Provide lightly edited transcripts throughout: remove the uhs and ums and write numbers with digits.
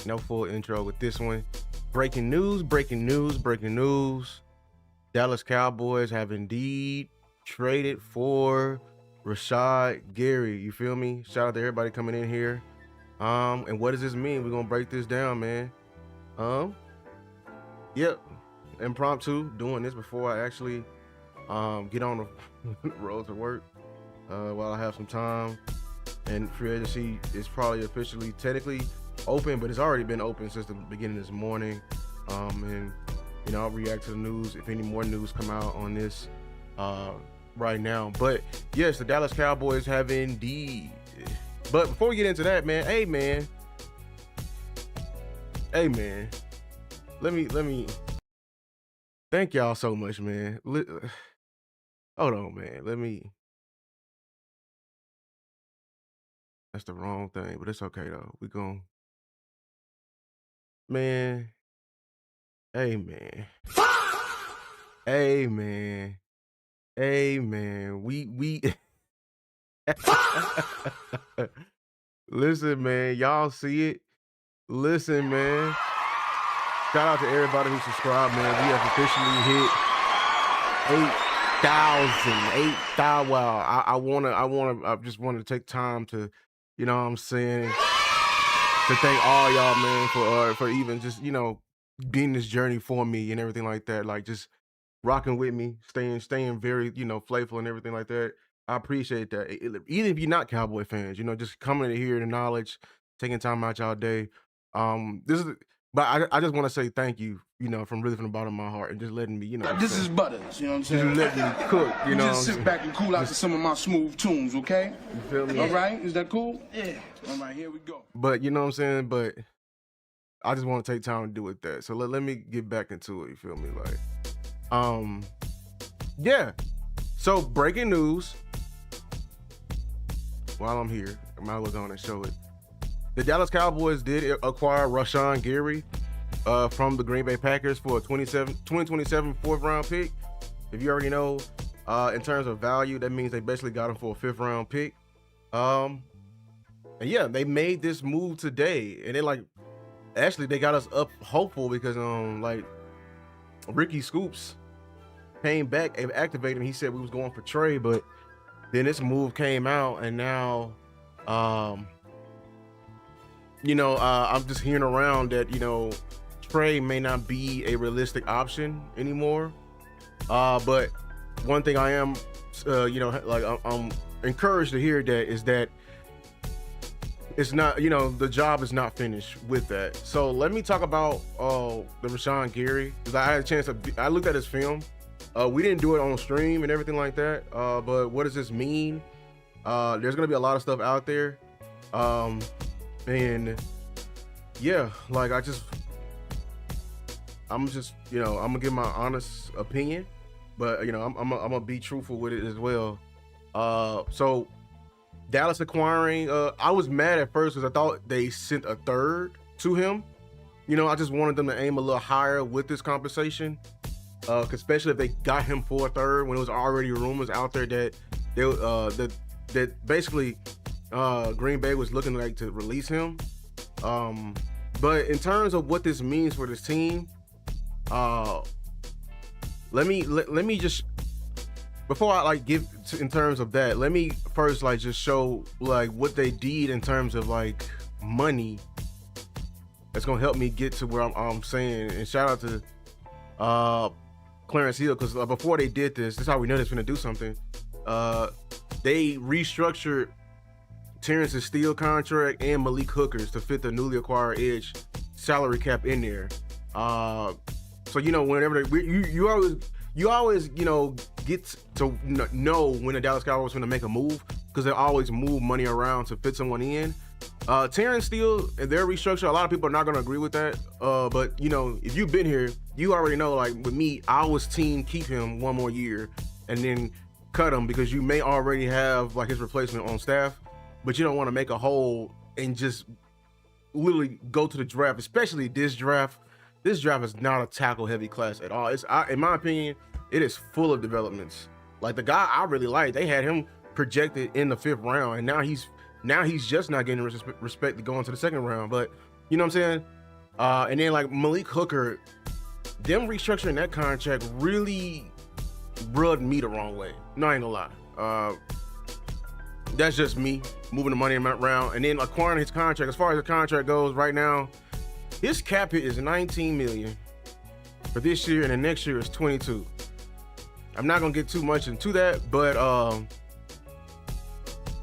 No full intro with this one. Breaking news. Dallas Cowboys have indeed traded for Rashan Gary. You feel me? Shout out to everybody coming in here. And what does this mean? We're gonna break this down, man. Yep. Impromptu doing this before I actually get on the road to work. While I have some time. And free agency is probably officially technically open, but it's already been open since the beginning this morning. And you know, I'll react to the news if any more news come out on this right now. But yes, the Dallas Cowboys have indeed. But before we get into that, man, hey man, let me thank y'all so much, man. Hold on, man. That's the wrong thing, but it's okay though. We gon' man. Hey man. Hey man. We listen, man. Y'all see it. Listen, man. Shout out to everybody who subscribed, man. We have officially hit 8,000. Wow. I just want to take time to, you know what I'm saying, to thank all y'all, man, for even just, you know, being this journey for me and everything like that. Like just rocking with me, staying very, you know, playful and everything like that. I appreciate that. Even if you're not Cowboy fans, you know, just coming to hear the knowledge, taking time out y'all day. But I just want to say thank you, you know, from the bottom of my heart, and just letting me, you know. This is Butters, you know what I'm saying? Just letting me cook, you know. Just sit back and cool out to some of my smooth tunes, okay? You feel me? All right, is that cool? Yeah. All right, here we go. But you know what I'm saying? But I just want to take time to do with that. So let me get back into it, you feel me? Like, yeah. So breaking news. While I'm here, I might look on and show it. The Dallas Cowboys did acquire Rashan Gary from the Green Bay Packers for a 2027 fourth round pick. If you already know, in terms of value, that means they basically got him for a fifth round pick. And yeah, they made this move today, and they got us up hopeful because like Ricky Scoops came back and activated him. He said we was going for trade, but then this move came out, and now you know, I'm just hearing around that, you know, trade may not be a realistic option anymore. But one thing I am, you know, like I'm encouraged to hear that is that it's not, you know, the job is not finished with that. So let me talk about the Rashan Gary, because I had a chance I looked at his film. We didn't do it on stream and everything like that. But what does this mean? There's gonna be a lot of stuff out there. And yeah, like I'm just, you know, I'm gonna give my honest opinion, but you know, I'm gonna be truthful with it as well. So Dallas acquiring, I was mad at first because I thought they sent a third to him. You know, I just wanted them to aim a little higher with this compensation, especially if they got him for a third when it was already rumors out there that that basically Green Bay was looking like to release him. But in terms of what this means for this team, let me just, before I like give in terms of that, let me first like just show like what they did in terms of like money that's gonna help me get to where I'm saying. And shout out to Clarence Hill, because before they did this is how we know they're gonna do something. They restructured Terrence's Steele contract and Malik Hooker's to fit the newly acquired edge salary cap in there. So you know, whenever you always you know get to know when the Dallas Cowboys going to make a move, because they always move money around to fit someone in. Terrence Steele and their restructure, a lot of people are not going to agree with that. But you know, if you've been here, you already know. Like with me, I was team keep him one more year and then cut him, because you may already have like his replacement on staff, but you don't want to make a hole and just literally go to the draft, especially this draft. This draft is not a tackle heavy class at all. In my opinion, it is full of developments. Like the guy I really like, they had him projected in the 5th round, and now he's just not getting respect to go into the 2nd round. But You know what I'm saying? And then like Malik Hooker, them restructuring that contract really rubbed me the wrong way. No, I ain't gonna lie. That's just me moving the money around and then acquiring his contract. As far as the contract goes right now, his cap hit is 19 million for this year, and the next year is 22. I'm not gonna get too much into that, but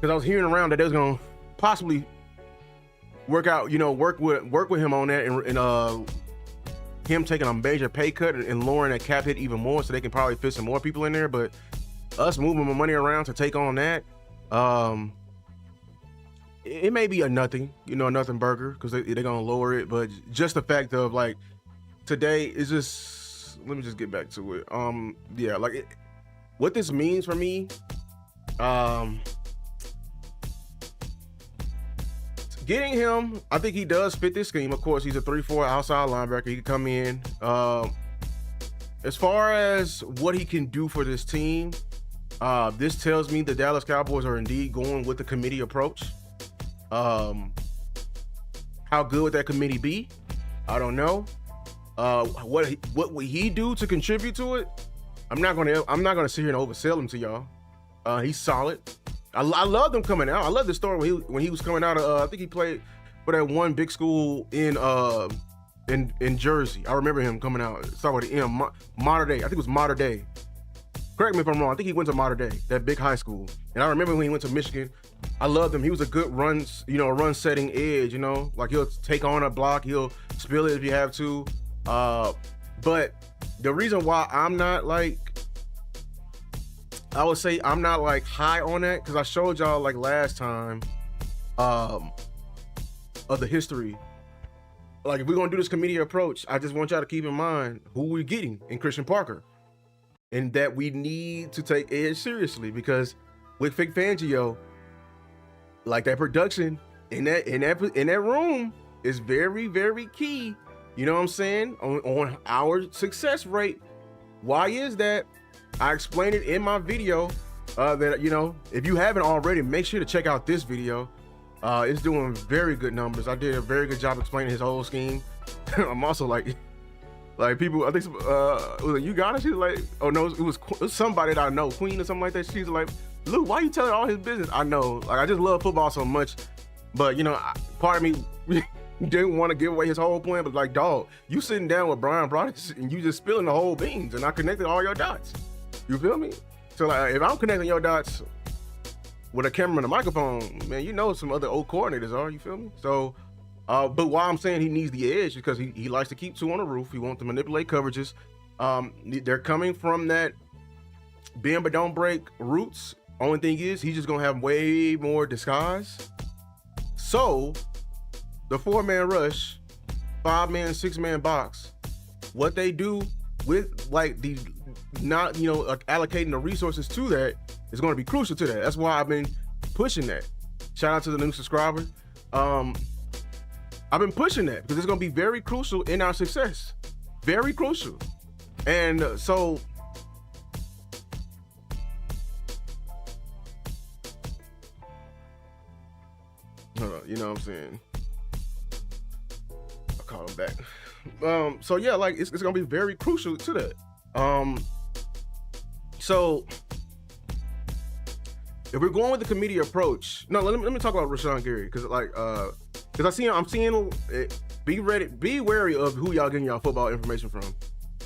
because I was hearing around that they was gonna possibly work out, work with him on that, and him taking a major pay cut and lowering that cap hit even more, so they can probably fit some more people in there. But us moving the money around to take on that, it may be a nothing burger, because they're gonna lower it. But just the fact of like today is just, let me just get back to it. Yeah, like what this means for me, getting him, I think he does fit this scheme. Of course, he's a 3-4 outside linebacker. He can come in. As far as what he can do for this team, this tells me the Dallas Cowboys are indeed going with the committee approach. How good would that committee be? I don't know. What would he do to contribute to it? I'm not gonna sit here and oversell him to y'all. He's solid. I love him coming out. I love the story when he was coming out of I think he played for that one big school in Jersey. I remember him coming out. Start with the M. Mater Dei. I think it was Mater Dei. Correct me if I'm wrong. I think he went to Mater Dei, that big high school. And I remember when he went to Michigan, I loved him. He was a good run setting edge, like he'll take on a block, he'll spill it if you have to. But the reason why I'm not like, I would say I'm not like high on that, because I showed y'all like last time of the history. Like if we're gonna do this committee approach, I just want y'all to keep in mind who we're getting in Christian Parker, and that we need to take edge seriously, because with Vic Fangio, like that production in that room is very, very key. You know what I'm saying? On our success rate. Why is that? I explained it in my video that, if you haven't already, make sure to check out this video. It's doing very good numbers. I did a very good job explaining his whole scheme. I'm also like people, I think, was it you got it? She was like, oh no, it was somebody that I know, Queen or something like that. She's like, Lou, why you telling all his business? I know, like I just love football so much, but part of me didn't want to give away his whole plan. But like, dog, you sitting down with Brian Broaddus and you just spilling the whole beans, and I connected all your dots. You feel me? So like, if I'm connecting your dots with a camera and a microphone, man, some other old coordinators are. You feel me? So, but why I'm saying he needs the edge is because he likes to keep two on the roof. He wants to manipulate coverages. They're coming from that bend but don't break roots. Only thing is, he's just gonna have way more disguise. So, the 4-man rush, 5-man, 6-man box, what they do with like the not allocating the resources to that is going to be crucial to that. That's why I've been pushing that. Shout out to the new subscriber. I've been pushing that because it's going to be very crucial in our success. Very crucial. And so you know what I'm saying? I'll call him back. So yeah, like it's gonna be very crucial to that. So if we're going with the committee approach, no, let me talk about Rashan Gary, because I'm seeing be wary of who y'all getting y'all football information from.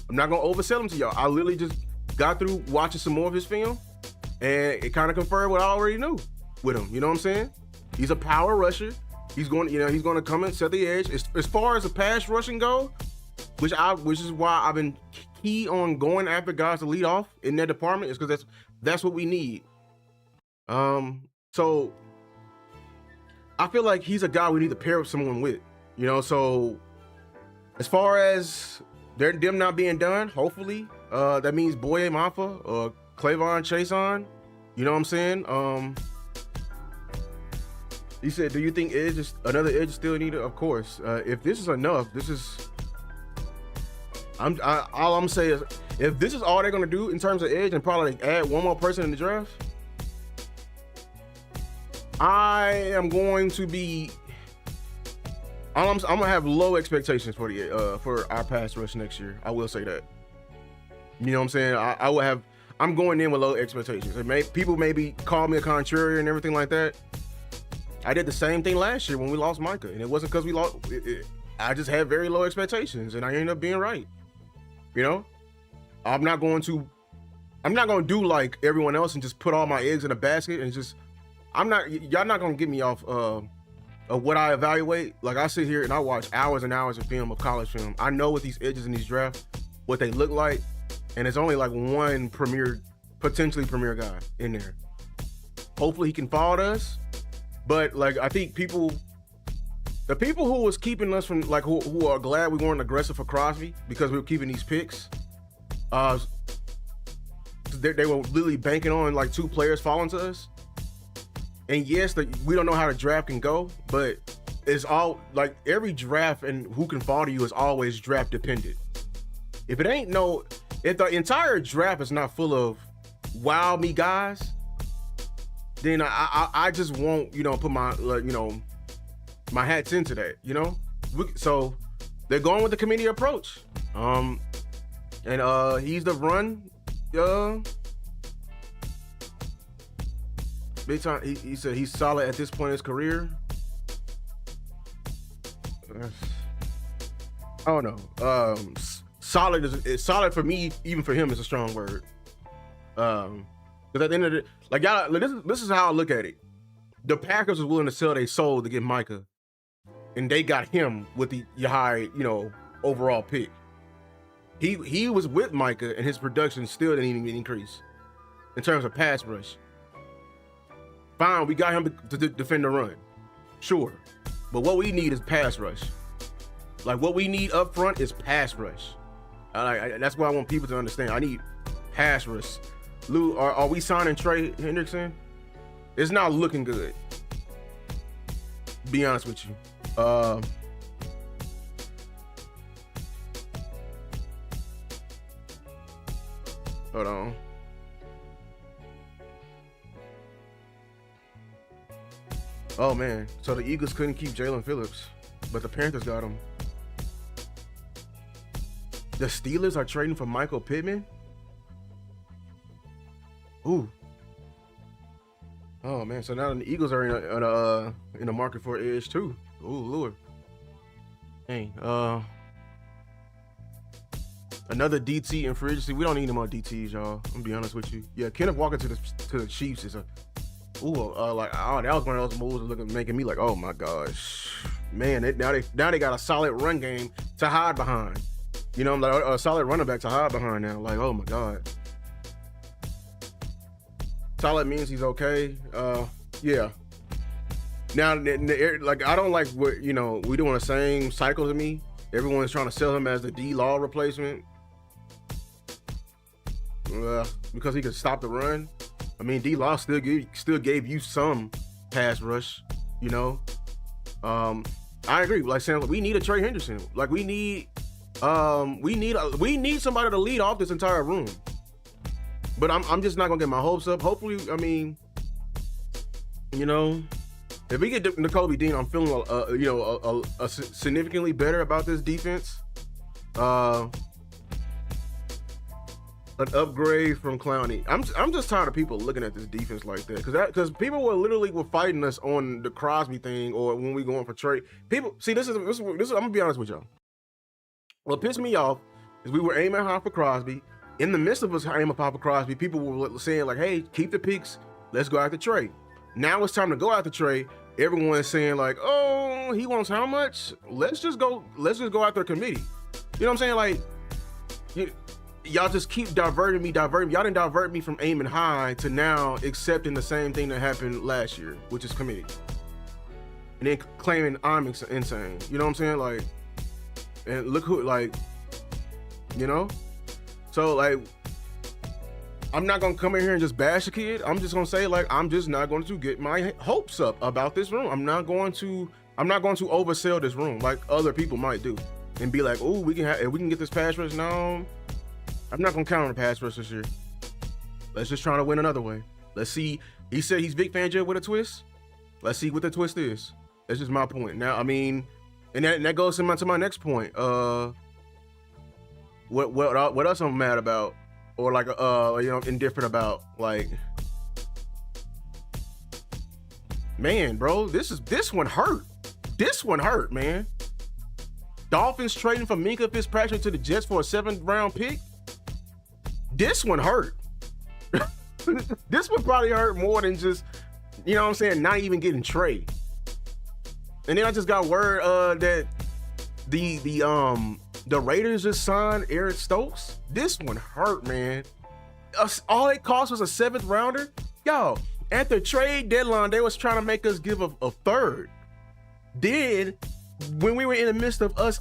I'm not gonna oversell him to y'all. I literally just got through watching some more of his film, and it kind of confirmed what I already knew with him. You know what I'm saying? He's a power rusher. He's going to come and set the edge. As far as the pass rushing go, which is why I've been key on going after guys to lead off in that department, is because that's what we need. So I feel like he's a guy we need to pair with someone with. So as far as them not being done, hopefully that means Boye Mafa or Clavon Chason. You know what I'm saying? He said, do you think another edge is still needed? Of course. If this is enough, all I'm saying is, if this is all they're gonna do in terms of edge and probably add one more person in the draft, I am going to be I'm gonna have low expectations for our pass rush next year. I will say that. You know what I'm saying? I will have. I'm going in with low expectations. People maybe call me a contrarian and everything like that. I did the same thing last year when we lost Micah, and it wasn't because we lost. I just had very low expectations, and I ended up being right. You know, I'm not going to do like everyone else and just put all my eggs in a basket and just. Y'all not gonna get me off of what I evaluate. Like I sit here and I watch hours and hours of film, of college film. I know what these edges in these drafts, what they look like, and it's only like one potentially premier guy in there. Hopefully he can fall to us, but like I think the people who was keeping us from like who are glad we weren't aggressive for Crosby because we were keeping these picks, they were literally banking on like 2 players falling to us. And yes, we don't know how the draft can go, but it's all like every draft and who can fall to you is always draft dependent. If the entire draft is not full of wow me guys, then I just won't, put my, my hats into that, So they're going with the committee approach. And he's the run, big time. He said he's solid at this point in his career. I don't know. Solid is solid for me. Even for him, is a strong word. Because at the end of the like y'all, this is how I look at it. The Packers was willing to sell their soul to get Micah, and they got him with the high, overall pick. He was with Micah, and his production still didn't even increase in terms of pass rush. Fine, we got him to defend the run, sure, but what we need is pass rush. Like what we need up front is pass rush. That's what I want people to understand. I need pass rush. Lou, are we signing Trey Hendrickson? It's not looking good. Be honest with you. Hold on. Oh man, so the Eagles couldn't keep Jalen Phillips, but the Panthers got him. The Steelers are trading for Michael Pittman? Ooh. Oh man, so now the Eagles are in the market for edge too. Ooh, Lord. Hey, another DT in free agency. We don't need any more DTs, y'all. I'm gonna be honest with you. Yeah, Kenneth Walker to the Chiefs is that was one of those moves making me like, oh my gosh, man. Now they got a solid run game to hide behind. Like a solid running back to hide behind now. Like, oh my god. Solid means he's okay. Yeah. Now, like I don't like what we doing the same cycle to me. Everyone's trying to sell him as the D-Law replacement because he could stop the run. I mean, D-Law still gave you some pass rush, I agree. Like saying we need a Trey Henderson. Like we need somebody to lead off this entire room. But I'm just not gonna get my hopes up. Hopefully, I mean, if we get N'Kobe Dean, I'm feeling a significantly better about this defense. An upgrade from Clowney. I'm just tired of people looking at this defense like that because people were fighting us on the Crosby thing or when we going for trade. People see this is I'm gonna be honest with y'all. What pissed me off is we were aiming high for Crosby. In the midst of us aiming high for Crosby, people were saying like, "Hey, keep the picks. Let's go after Trey." Now it's time to go after Trey. Everyone's saying like, "Oh, he wants how much? Let's just go after a committee." You know what I'm saying? Like. Y'all just keep diverting me. Y'all didn't divert me from aiming high to now accepting the same thing that happened last year, which is committee. And then claiming I'm insane. You know what I'm saying? Like, and look who, like, So, like, I'm not going to come in here and just bash a kid. I'm just going to say, like, I'm just not going to get my hopes up about this room. I'm not going to oversell this room like other people might do and be like, oh, we can get this pass rush. No. I'm not gonna count on the pass rush this year. Let's just try to win another way. Let's see. He said he's Vic Fangio with a twist. Let's see what the twist is. That's just my point. Now, I mean, And that goes to my next point. What else I'm mad about, or like indifferent about? Like, man, bro, this one hurt. This one hurt, man. Dolphins trading for Minkah Fitzpatrick to the Jets for a 7th round pick. This one hurt. This would probably hurt more than just, you know what I'm saying, not even getting trade. And then I just got word that the Raiders just signed Eric Stokes. This one hurt, man. All it cost was a 7th rounder. Yo, at the trade deadline, they was trying to make us give a 3rd. Then, when we were in the midst of us,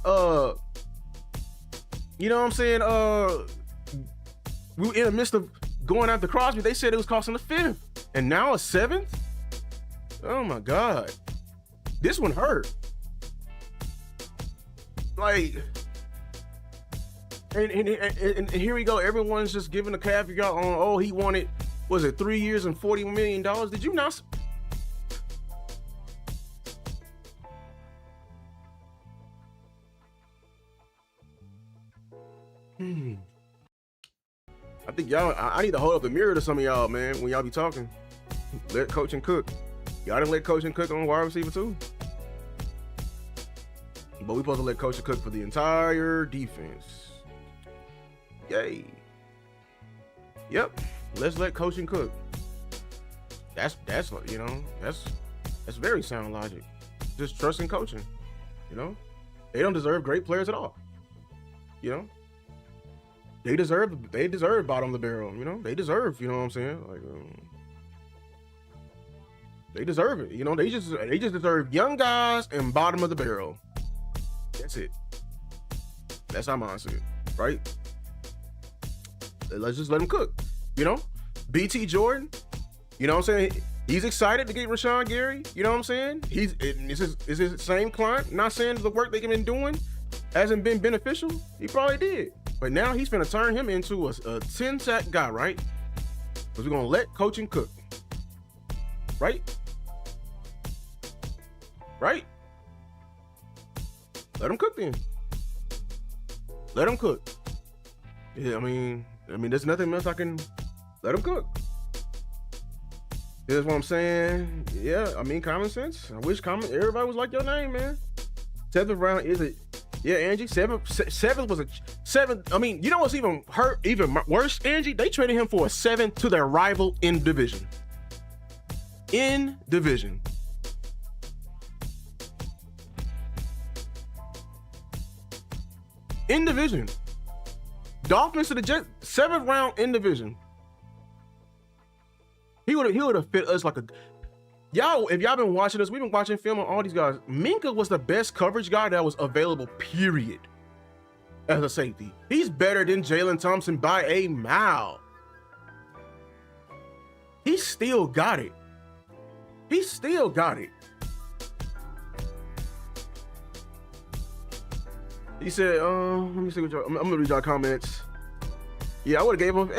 you know what I'm saying, we were in the midst of going after Crosby, they said it was costing a 5th. And now a 7th? Oh my God. This one hurt. Like, and here we go. Everyone's just giving a caveat on, oh, he wanted, was it 3 years and $40 million? Did you not? I think I need to hold up the mirror to some of y'all, man, when y'all be talking. Let coaching cook. Y'all didn't let coaching cook on wide receiver too. But we supposed to let coaching cook for the entire defense. Yay. Yep. Let's let coaching cook. That's you know, that's very sound logic. Just trusting coaching. You know? They don't deserve great players at all. You know? They deserve bottom of the barrel, you know? They deserve, you know what I'm saying? Like, they deserve it, you know? They just deserve young guys and bottom of the barrel. That's it. That's how mine see it, right? Let's just let them cook, you know? BT Jordan, you know what I'm saying? He's excited to get Rashan Gary, you know what I'm saying? Is his same client, not saying the work they've been doing hasn't been beneficial. He probably did. But now he's finna turn him into a 10-sack guy, right? Because we're gonna let coaching cook. Right? Right? Let him cook then. Let him cook. Yeah, I mean, there's nothing else I can. Let him cook. Here's what I'm saying. Yeah, I mean, common sense. I wish everybody was like your name, man. 7th round is it? Yeah, Angie. 7th was a 7th. I mean, you know what's even worse, Angie? They traded him for a 7th to their rival in division. In division. In division. Dolphins to the Jets, 7th round in division. He would have fit us like a. Y'all, if y'all been watching us, we've been watching film on all these guys. Minkah was the best coverage guy that was available, period. As a safety. He's better than Jalen Thompson by a mile. He still got it. He still got it. He said, let me see what y'all, I'm gonna read y'all comments. Yeah, I would have gave him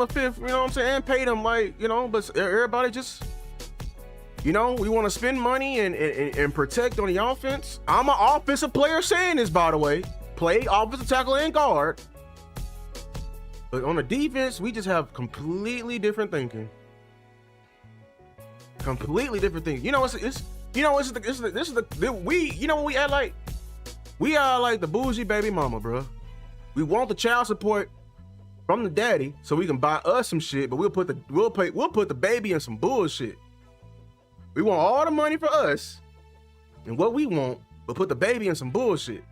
a 5th, you know what I'm saying, and paid him, like, you know, but everybody just, you know, we want to spend money and protect on the offense. I'm an offensive player saying this, by the way. Play offensive tackle and guard. But on the defense, we just have completely different thinking. Completely different thinking. You know, we act like, we are like the bougie baby mama, bro. We want the child support from the daddy so we can buy us some shit, but we'll put the baby in some bullshit. We want all the money for us and what we want, but put the baby in some bullshit.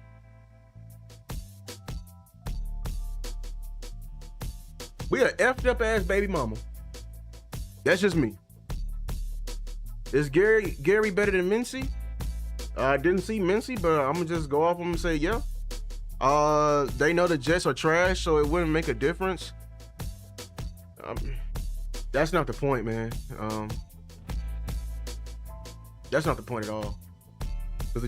We a effed up ass baby mama. That's just me. Is Gary better than Mincy? I didn't see Mincy, but I'm gonna just go off him and say yeah. They know the Jets are trash, so it wouldn't make a difference. That's not the point, man. That's not the point at all. Because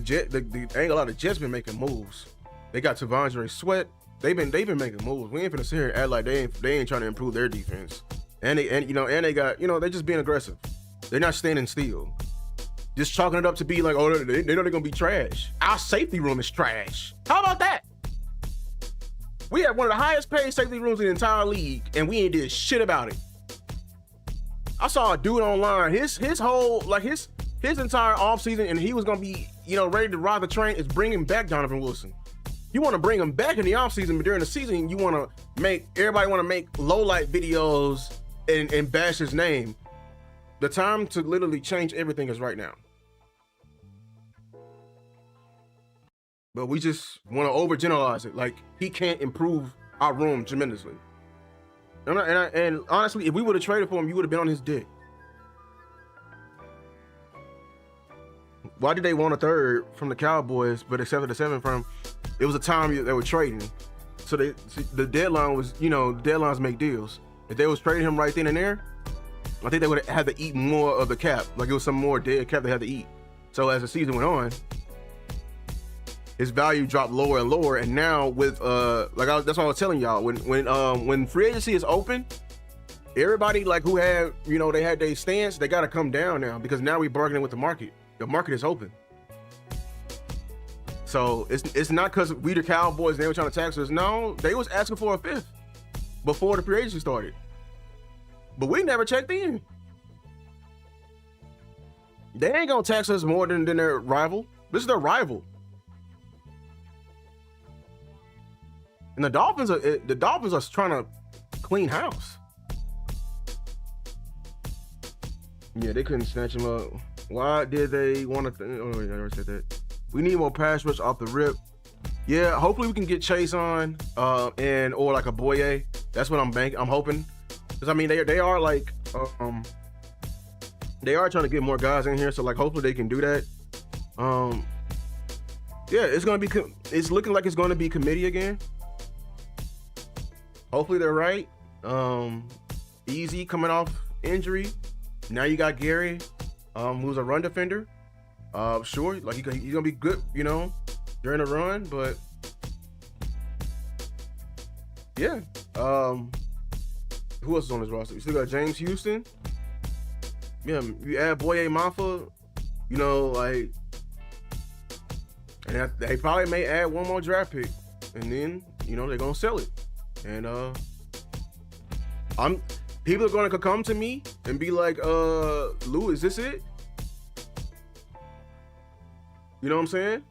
ain't a lot of Jets been making moves. They got Tavondre Sweat. They've been making moves. We ain't finna sit here and act like they ain't trying to improve their defense. And they got, you know, they're just being aggressive. They're not standing still. just chalking it up to be like, oh, they know they're gonna be trash. Our safety room is trash. How about that? We have one of the highest paid safety rooms in the entire league, and we ain't did shit about it. I saw a dude online, his whole, like his entire offseason, and he was gonna be, you know, ready to ride the train, is bringing back Donovan Wilson. You want to bring him back in the offseason, but during the season, you want to make everybody low light videos and bash his name. The time to literally change everything is right now. But we just want to overgeneralize it. Like, he can't improve our room tremendously. And honestly, if we would have traded for him, you would have been on his dick. Why did they want a third from the Cowboys, but accepted a 7 from him? It was a time they were trading. So the deadline was, you know, deadlines make deals. If they was trading him right then and there, I think they would have had to eat more of the cap. Like, it was some more dead cap they had to eat. So as the season went on, his value dropped lower and lower. And now with that's what I was telling y'all. When free agency is open, everybody like who had, you know, they had their stance, they got to come down now, because now we're bargaining with the market. The market is open. So it's not because we the Cowboys and they were trying to tax us. No, they was asking for a 5th before the free agency started. But we never checked in. They ain't gonna tax us more than their rival. This is their rival. And the Dolphins are trying to clean house. Yeah, they couldn't snatch him up. Why did they want to? Oh, I already said that. We need more pass rush off the rip. Yeah, hopefully we can get Chase on, or like a Boye. That's what I'm hoping. Because I mean, they are like, they are trying to get more guys in here. So like, hopefully they can do that. Yeah, it's looking like it's going to be committee again. Hopefully they're right. Easy coming off injury. Now you got Gary, who's a run defender. Sure, like he's gonna be good, you know, during the run, but yeah. Who else is on this roster? You still got James Houston. Yeah, you add Boye Mafa, you know, like, and they probably may add one more draft pick, and then, you know, they're gonna sell it. And people are gonna come to me and be like, Lou, is this it? You know what I'm saying?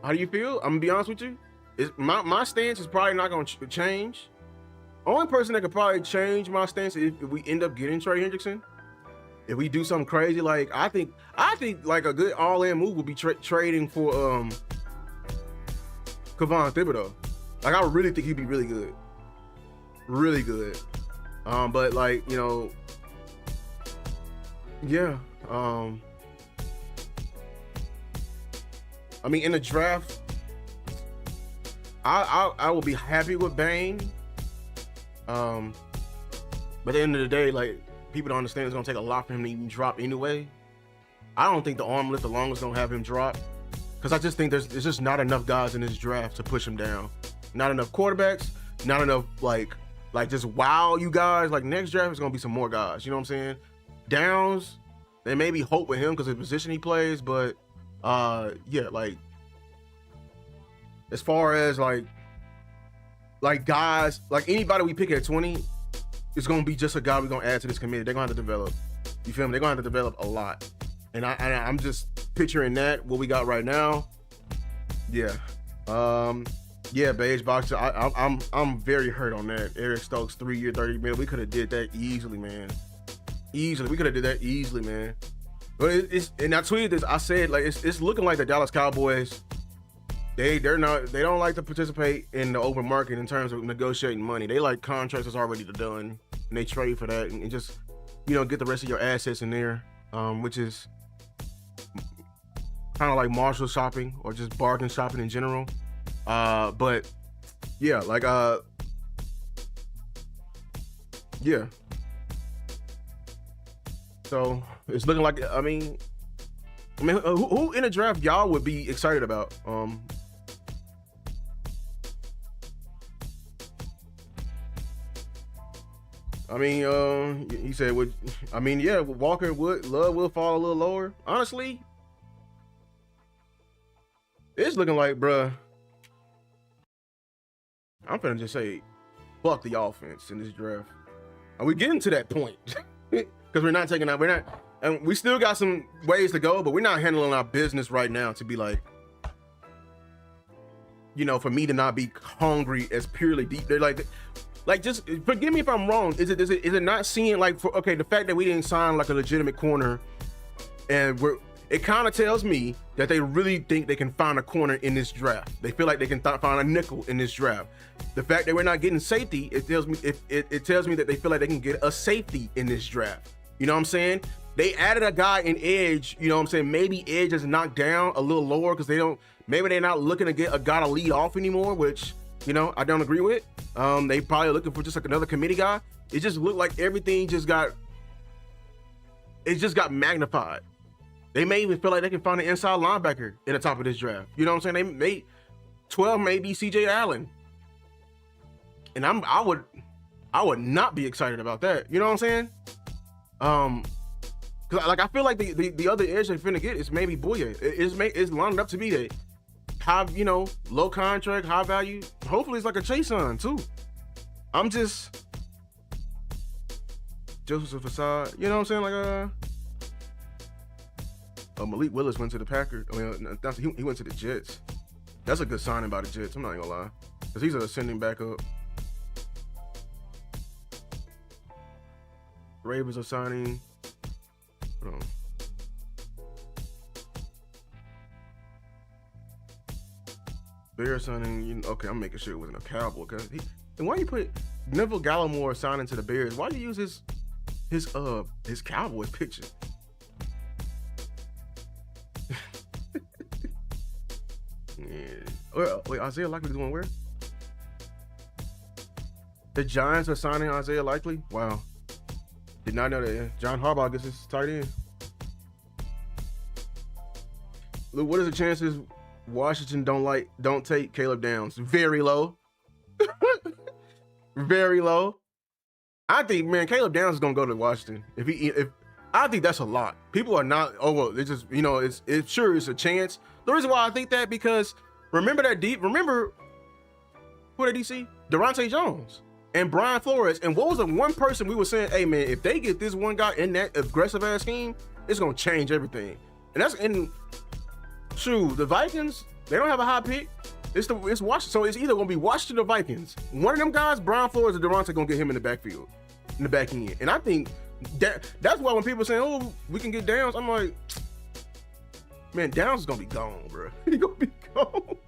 How do you feel? I'm gonna be honest with you. My stance is probably not gonna change. Only person that could probably change my stance is if we end up getting Trey Hendrickson. If we do something crazy, like I think like a good all-in move would be trading for Kayvon Thibodeau. Like, I really think he'd be really good. Really good. But like, you know, yeah. I mean, in the draft, I will be happy with Bane. But at the end of the day, like, people don't understand it's gonna take a lot for him to even drop anyway. I don't think the arm lift alone is gonna have him drop, because I just think there's just not enough guys in this draft to push him down. Not enough quarterbacks, not enough like just wow you guys. Like, next draft is gonna be some more guys. You know what I'm saying? Downs, they maybe hope with him because of the position he plays, but yeah, like as far as like guys, like anybody we pick at 20, it's gonna be just a guy we're gonna add to this committee. They're gonna have to develop. You feel me? They're gonna have to develop a lot. And I'm just picturing that, what we got right now. Yeah. Yeah, beige boxer. I'm very hurt on that. Eric Stokes, 3-year, $30 million. We could have did that easily, man. Easily. We could have did that easily, man. But and I tweeted this. I said, like, it's looking like the Dallas Cowboys, they don't like to participate in the open market in terms of negotiating money. They like contracts that's already done, and they trade for that and just, you know, get the rest of your assets in there, which is kind of like Marshall shopping or just bargain shopping in general. But yeah, like yeah. So it's looking like, I mean, who in the draft y'all would be excited about? I mean, he said, I mean, yeah, Walker Love will fall a little lower. Honestly, it's looking like, bruh, I'm finna just say, fuck the offense in this draft. Are we getting to that point? Because we're not taking out, and we still got some ways to go, but we're not handling our business right now to be like, you know, for me to not be hungry as purely deep. They're like just forgive me if I'm wrong. Is it not seeing like, okay, the fact that we didn't sign like a legitimate corner, and it kind of tells me that they really think they can find a corner in this draft. They feel like they can find a nickel in this draft. The fact that we're not getting safety, it tells me it tells me that they feel like they can get a safety in this draft. You know what I'm saying? They added a guy in edge. You know what I'm saying? Maybe edge is knocked down a little lower because maybe they're not looking to get a guy to lead off anymore, which, you know, I don't agree with. They probably looking for just like another committee guy. It just looked like everything just got magnified. They may even feel like they can find an inside linebacker at the top of this draft. You know what I'm saying? 12 may be CJ Allen. And I would not be excited about that. You know what I'm saying? Cause like I feel like the other edge they're finna get is maybe Boye. It's lined up to be that high, you know, low contract, high value. Hopefully it's like a Chase on too. I'm just Joseph Facade. You know what I'm saying? Like Malik Willis went to the Packers. I mean, he went to the Jets. That's a good signing by the Jets. I'm not even gonna lie, cause he's ascending back up. Ravens are signing. Hold on. Bears signing. Okay, I'm making sure it wasn't a Cowboy. And why you put Neville Gallimore signing to the Bears? Why do you use his Cowboys picture? Yeah. Wait, Isaiah Likely doing where? The Giants are signing Isaiah Likely? Wow. Did not know that. Yeah. John Harbaugh gets his tight end. Look, what are the chances Washington don't take Caleb Downs? Very low. Very low. I think, man, Caleb Downs is gonna go to Washington. If I think that's a lot. People are not. Oh well, it's just, you know, it's sure it's a chance. The reason why I think that, because remember who did he see? Durante Jones and Brian Flores. And what was the one person we were saying, hey man, if they get this one guy in that aggressive ass scheme, it's gonna change everything. And that's in the Vikings, they don't have a high pick. It's Washington. So it's either gonna be Washington or Vikings. One of them guys, Brian Flores or Durante, gonna get him in the backfield, in the back end. And I think that's why when people say, oh, we can get Downs, I'm like, man, Downs is gonna be gone, bro. He gonna be gone.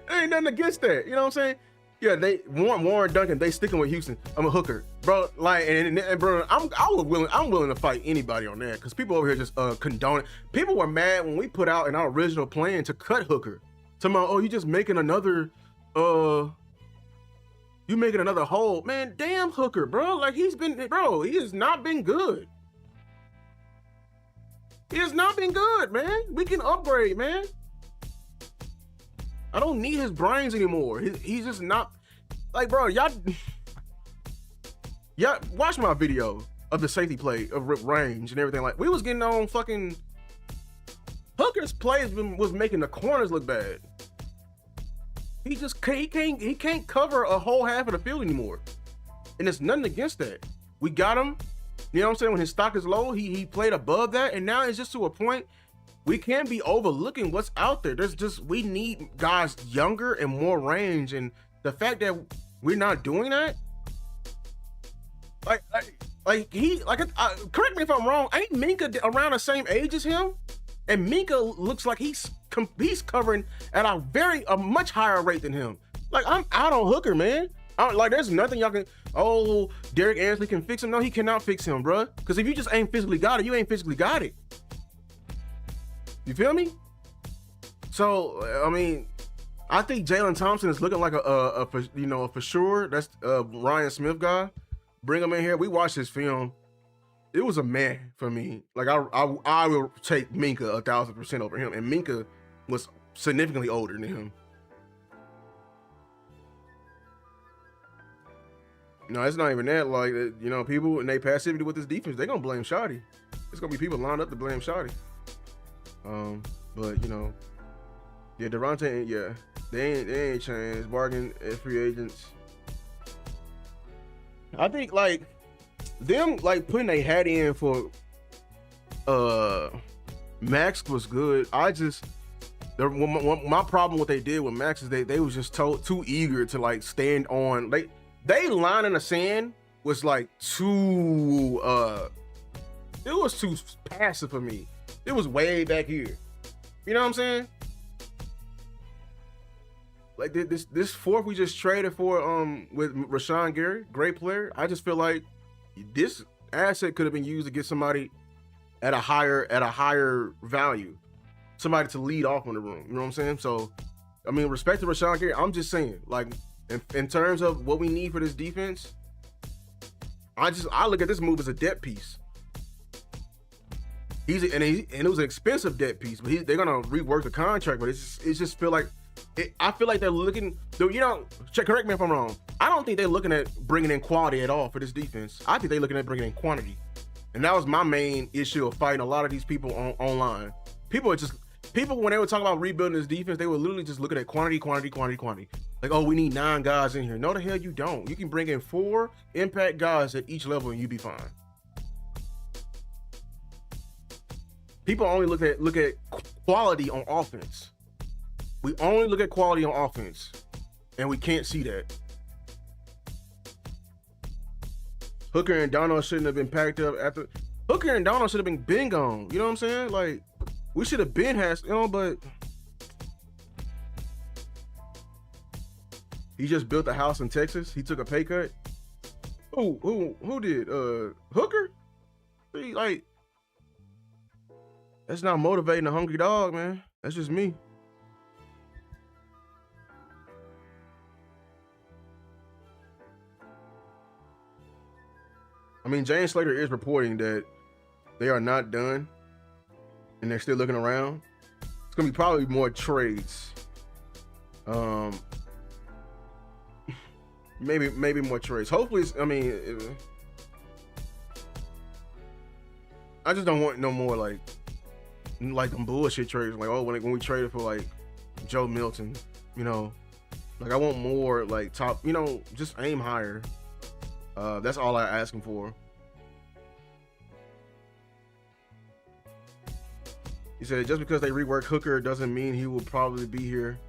There ain't nothing against that. You know what I'm saying? Yeah, they want Warren Duncan. They sticking with Houston. I'm a hooker, bro. Like, and bro, I'm willing to fight anybody on that, because people over here just condoning. People were mad when we put out in our original plan to cut Hooker. Talking about, oh, you just making another hole, man. Damn Hooker, bro. Like he has not been good. He has not been good, man. We can upgrade, man. I don't need his brains anymore. He's just not, like, bro, y'all watch my video of the safety play of range and everything. Like, we was getting on fucking Hooker's plays was making the corners look bad. He can't cover a whole half of the field anymore. And there's nothing against that. We got him, you know what I'm saying? When his stock is low, he played above that, and now it's just to a point we can't be overlooking what's out there. We need guys younger and more range, and the fact that we're not doing that, correct me if I'm wrong, ain't Minka around the same age as him? And Minka looks like he's covering at a much higher rate than him. Like, I'm out on Hooker, man. There's nothing y'all can. Oh, Derek Ansley can fix him. No, he cannot fix him, bro. Because if you just ain't physically got it, you ain't physically got it. You feel me? So, I mean, I think Jalen Thompson is looking like a for sure. That's Ryan Smith guy. Bring him in here. We watched his film. It was a man for me. Like, I will take Minka 1,000% over him. And Minka was significantly older than him. No, it's not even that. Like, you know, people and they passivity with this defense, they're gonna blame Shotty. It's gonna be people lined up to blame Shotty. But you know, yeah, Durante, yeah, they ain't changed. Bargain as free agents. I think like them like putting a hat in for Max was good. My problem what they did with Max is they was just too eager to like stand on. They line in the sand was like too it was too passive for me. It was way back here. You know what I'm saying? Like this fourth we just traded for with Rashan Gary, great player. I just feel like this asset could have been used to get somebody at a higher value. Somebody to lead off in the room. You know what I'm saying? So I mean, respect to Rashan Gary. I'm just saying, like, in terms of what we need for this defense, I look at this move as a depth piece. And it was an expensive depth piece, but they're gonna rework the contract. But it just feel like I feel like they're looking. You know, correct me if I'm wrong. I don't think they're looking at bringing in quality at all for this defense. I think they're looking at bringing in quantity, and that was my main issue of fighting a lot of these people online. People when they were talking about rebuilding this defense, they were literally just looking at quantity. Like, oh, we need 9 guys in here. No, the hell you don't. You can bring in 4 impact guys at each level and you be fine. People only look at quality on offense. We only look at quality on offense, and we can't see that. Hooker and Donald shouldn't have been packed up after. Hooker and Donald should have been gone. You know what I'm saying? Like, we should have been you know, but he just built a house in Texas. He took a pay cut. Who did? Hooker? See, like, that's not motivating a hungry dog, man. That's just me. I mean, James Slater is reporting that they are not done and they're still looking around. It's gonna be probably more trades. Maybe more trades. Hopefully, I just don't want no more like them bullshit trades. Like, oh, when we traded for like Joe Milton, you know, like I want more like top, you know, just aim higher. That's all I ask him for. He said just because they rework Hooker doesn't mean he will probably be here.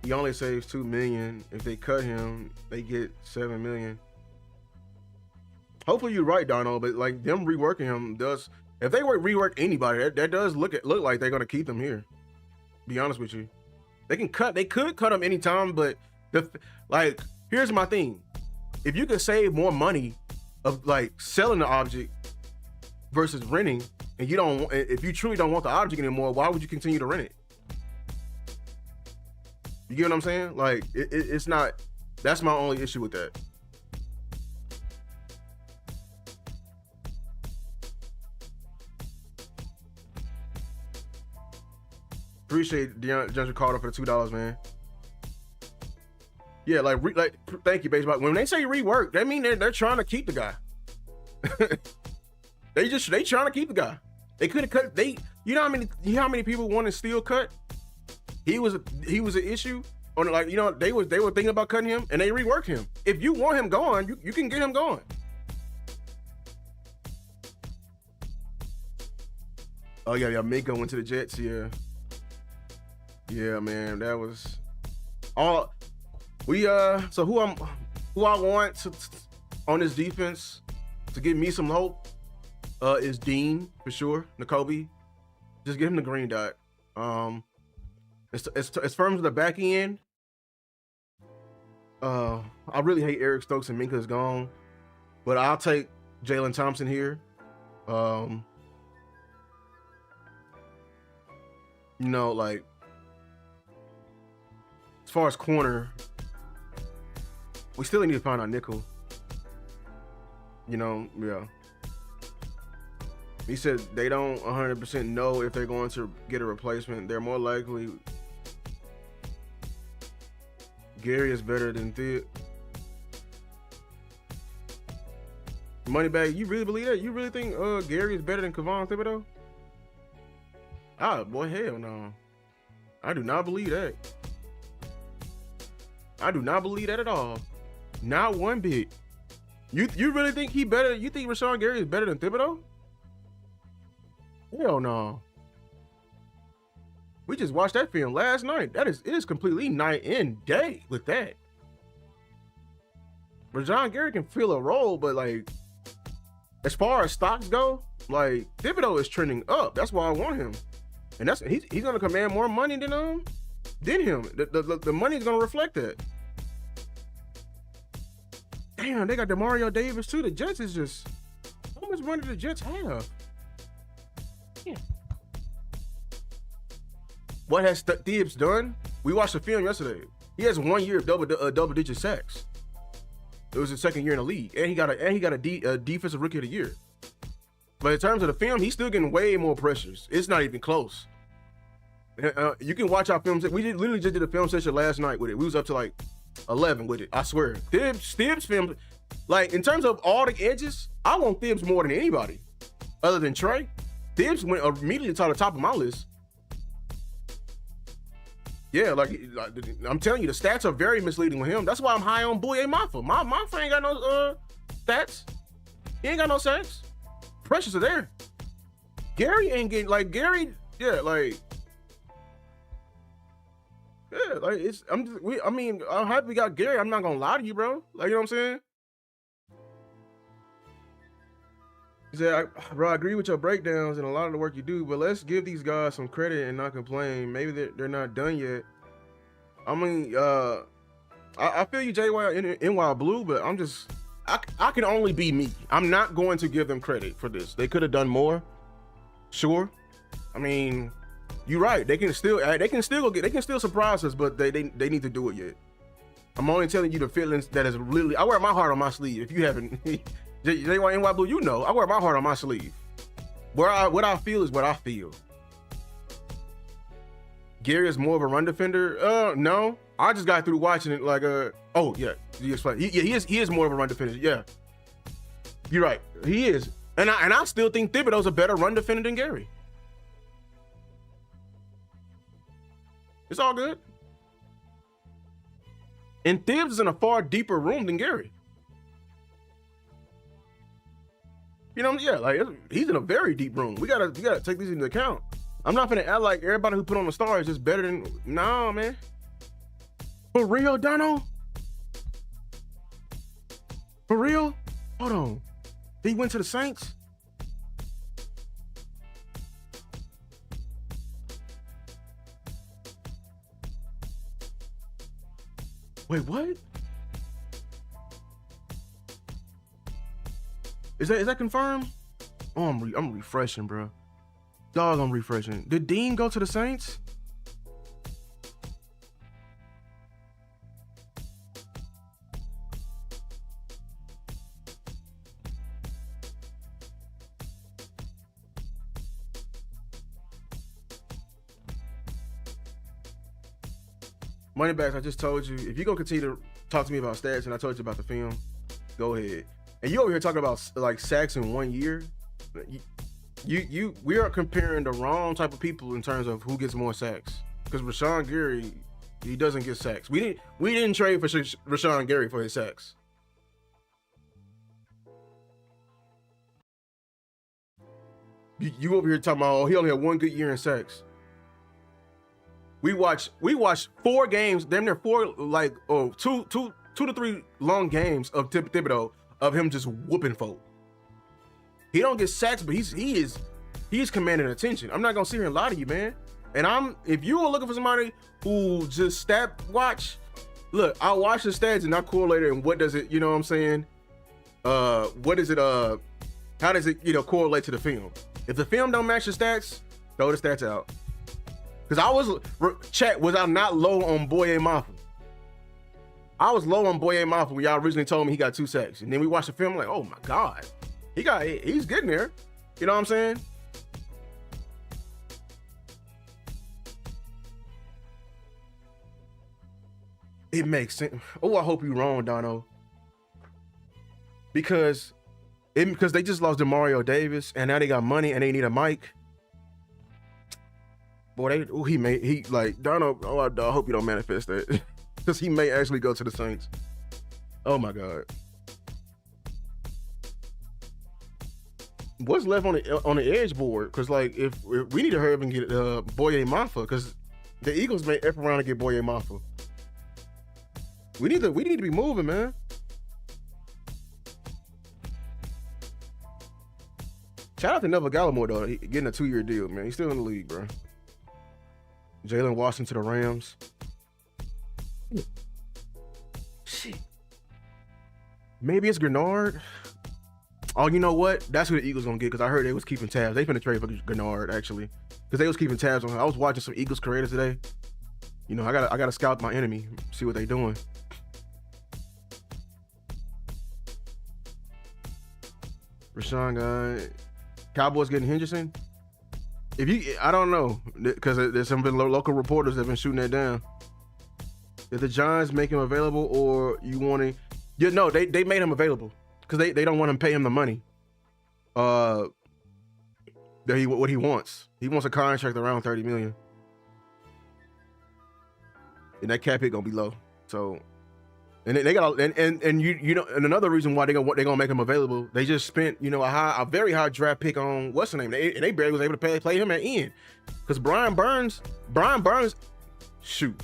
He only saves $2 million. If they cut him, they get $7 million. Hopefully you're right, Donald. But like them reworking him does. If they rework anybody, that does look like they're gonna keep them here. Be honest with you, they could cut him anytime. But here's my thing: if you could save more money of like selling the object versus renting, and if you truly don't want the object anymore, why would you continue to rent it? You get what I'm saying? Like, it's not. That's my only issue with that. Appreciate DeAndre Carter for the $2, man. Yeah, thank you, baseball. When they say rework, that mean they're trying to keep the guy. they trying to keep the guy. They could have cut. You know how many people want to steal cut? He was an issue. On like, you know, they were thinking about cutting him, and they reworked him. If you want him gone, you can get him gone. Oh yeah, Minka went to the Jets. Yeah, man, that was all. So who I want to on this defense to give me some hope is Dean for sure. N'Kobe, just give him the green dot. As far as the back end, I really hate Eric Stokes and Minka is gone, but I'll take Jalen Thompson here. You know, like as far as corner, we still need to find our nickel. You know, yeah. He said they don't 100% know if they're going to get a replacement. They're more likely Gary is better than Thea. Moneybag, you really believe that? You really think Gary is better than Kevon Thibodeau? Ah, boy, hell no. I do not believe that. I do not believe that at all. Not one bit. You really think he better? You think Rashan Gary is better than Thibodeau? Hell no. We just watched that film last night. It is completely night and day with that. Rashan Gary can fill a role, but like, as far as stocks go, like Thibodeau is trending up. That's why I want him, and he's gonna command more money than him. The money's gonna reflect that. Damn, they got DeMario Davis too. The Jets is just, how much money do the Jets have? Yeah. What has Thibs done? We watched the film yesterday. He has 1 year of double-digit sacks. It was his second year in the league, and he got a defensive rookie of the year. But in terms of the film, he's still getting way more pressures. It's not even close. You can watch our films. We literally just did a film session last night with it. We was up to like 11 with it. I swear. Thibs film, like in terms of all the edges, I want Thibs more than anybody, other than Trey. Thibs went immediately to the top of my list. Yeah, like I'm telling you, the stats are very misleading with him. That's why I'm high on Boye Mafa. Mafa ain't got no stats. He ain't got no sacks. Pressures are there. Gary ain't getting like Gary. Yeah, like it's. I'm happy we got Gary. I'm not gonna lie to you, bro. Like, you know what I'm saying? He said, bro, I agree with your breakdowns and a lot of the work you do, but let's give these guys some credit and not complain. Maybe they're not done yet. I mean, I feel you, JY NY Blue, but I can only be me. I'm not going to give them credit for this. They could have done more. Sure. I mean, you're right. They can still surprise us, but they need to do it yet. I'm only telling you the feelings that is literally, I wear my heart on my sleeve. If you haven't, JY Blue, you know, I wear my heart on my sleeve. What I feel is what I feel. Gary is more of a run defender. No, I just got through watching it. Like, oh yeah, he is more of a run defender. Yeah, you're right. He is, and I still think Thibodeau's a better run defender than Gary. It's all good. And Thibs is in a far deeper room than Gary. You know, yeah, like he's in a very deep room. We gotta take these into account. I'm not gonna act like everybody who put on the star is just better than. Nah, man. For real, Dono? For real? Hold on. He went to the Saints? Wait, what? Is that confirmed? Oh, I'm refreshing, bro. Dog, I'm refreshing. Did Dean go to the Saints? Moneybags, I just told you, if you're gonna continue to talk to me about stats and I told you about the film, go ahead. And you over here talking about like sacks in 1 year. We are comparing the wrong type of people in terms of who gets more sacks. Because Rashan Gary, he doesn't get sacks. We didn't trade for Rashan Gary for his sacks. You over here talking about, oh, he only had 1 good year in sacks. We watched 4 games, damn near 4, like, two to 3 long games of Thibodeau of him just whooping folk. He don't get sacks, but he's commanding attention. I'm not gonna sit here and lie to you, man. And if you are looking for somebody who just stat watch, look, I watch the stats and I correlate it and what does it, you know what I'm saying? What is it? How does it, correlate to the film? If the film don't match the stats, throw the stats out. Because was I not low on Boye Mafa? I was low on Boye Mafa when y'all originally told me he got 2 sacks. And then we watched the film like, oh my God. He's getting there. You know what I'm saying? It makes sense. Oh, I hope you're wrong, Dono. Because Because they just lost Demario Davis, and now they got money, and they need a mic. Boy, Donald. Oh, I hope you don't manifest that, because he may actually go to the Saints. Oh my God. What's left on the edge board? Because like if we need to hurry up and get Boye Mafa, because the Eagles may F around and get Boye Mafa. We need to be moving, man. Shout out to Neville Gallimore though, getting a 2-year deal, man. He's still in the league, bro. Jalen Washington to the Rams. Shit. Maybe it's Grenard. Oh, you know what? That's who the Eagles gonna get, because I heard they was keeping tabs. They finna trade for Grenard, actually, because they was keeping tabs on him. I was watching some Eagles creators today. You know, I gotta scout my enemy, see what they doing. Rashan Gary. Cowboys getting Henderson. I don't know, because there's some local reporters that have been shooting that down. Did the Giants make him available, or you wanting? Yeah, no, they made him available, because they don't want him to pay him the money. What he wants. He wants a contract around $30 million, and that cap hit gonna be low. So, and they got and you know, and another reason why they gonna make him available. They just spent a very high draft pick on what's the name, and they barely was able to play him at end, because Brian Burns, shoot.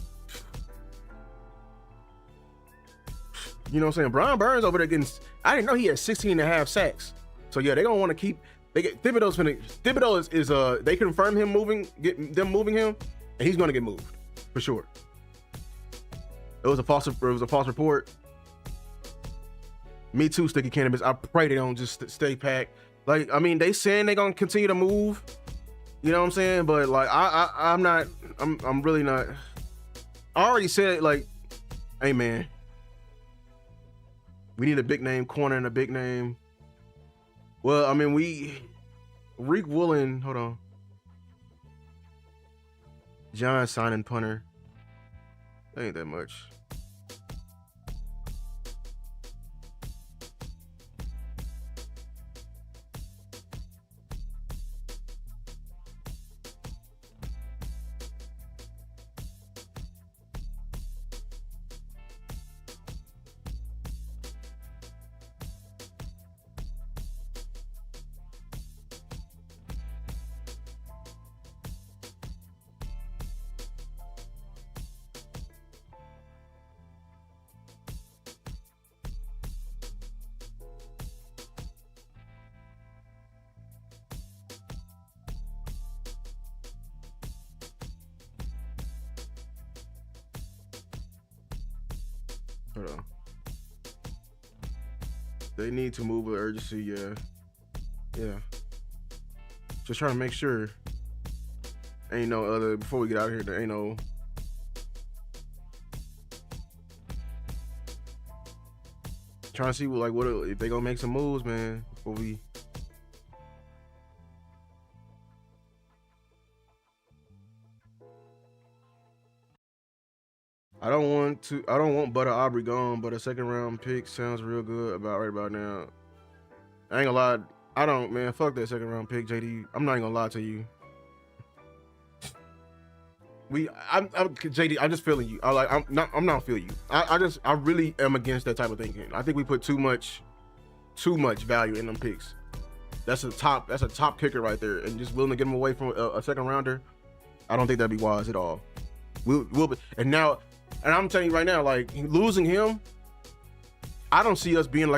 You know what I'm saying? Brian Burns over there getting, I didn't know he had 16.5 sacks. So yeah, they're gonna want to keep. Thibodeau is they confirmed him moving him, and he's gonna get moved for sure. It was a false report. Me too, Sticky Cannabis. I pray they don't just stay packed. Like, I mean, they saying they gonna continue to move. You know what I'm saying? But like, I'm really not. I already said, like, hey man, we need a big name corner and a big name. Well, I mean, Reek Woolen, hold on. John signing punter. That ain't that much. Hold on. They need to move with urgency, yeah. Just trying to make sure ain't no other, before we get out of here, there ain't no trying to see what if they gonna make some moves, man, before we. I don't want Butter Aubrey gone, but a 2nd round pick sounds real good right about now. I ain't gonna lie. Man, fuck that 2nd round pick, JD. I'm not even gonna lie to you. JD, I'm just feeling you. I'm not feeling you. I really am against that type of thinking. I think we put too much value in them picks. That's a top kicker right there, and just willing to get him away from a 2nd rounder, I don't think that'd be wise at all. And I'm telling you right now, like, losing him, I don't see us being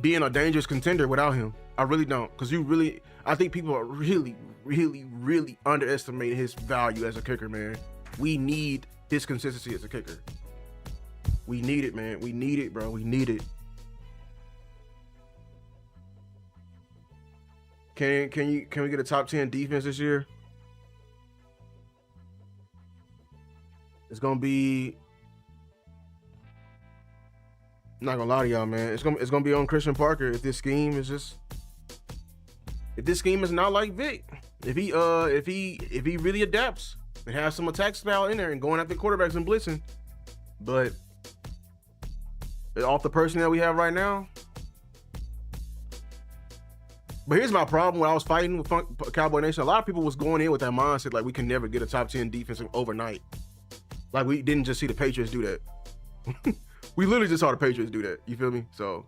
being a dangerous contender without him. I really don't, because I think people are really, really, really underestimating his value as a kicker, man. We need his consistency as a kicker. We need it, man. We need it, bro. We need it. Can we get a top 10 defense this year? It's gonna be. I'm not gonna lie to y'all, man. It's gonna be on Christian Parker if this scheme is not like Vic. If he really adapts and has some attack style in there and going after quarterbacks and blitzing, but off the personnel we have right now, But here's my problem when I was fighting with Cowboy Nation. A lot of people was going in with that mindset like we can never get a top 10 defense overnight. Like we didn't just see the Patriots do that. We literally just saw the Patriots do that. You feel me? So.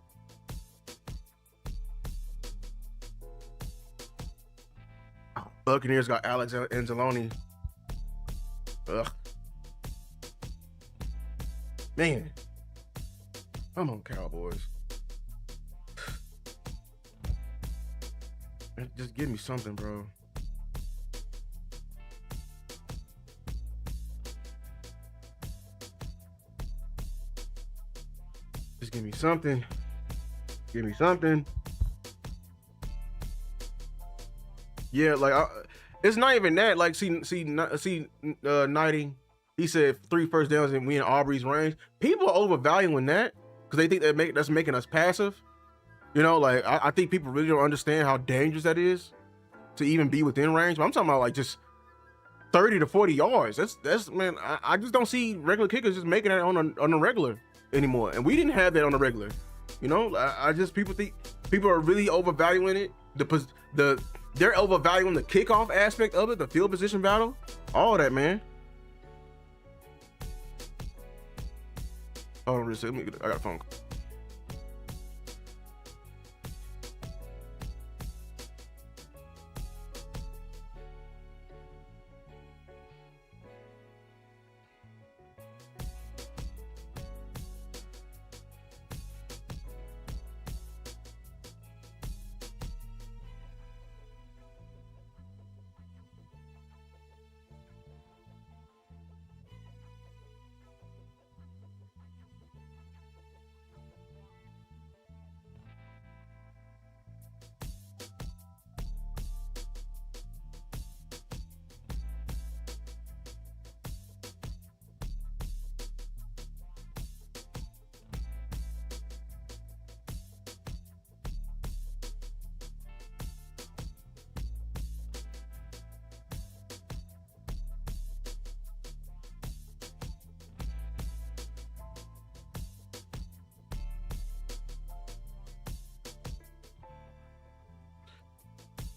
Buccaneers got Alex Anzalone. Ugh. Man. Come on, Cowboys. Just give me something, bro. Just give me something. Give me something. Yeah, like it's not even that. Like, see, 90. He said 3 first downs and we in Aubrey's range. People are overvaluing that because they think that's making us passive. You know, like I think people really don't understand how dangerous that is to even be within range. But I'm talking about like just 30 to 40 yards. That's man. I just don't see regular kickers just making that on a regular anymore. And we didn't have that on the regular. You know, I just people are really overvaluing it. They're overvaluing the kickoff aspect of it, the field position battle, all that, man. Hold on, I got a phone call.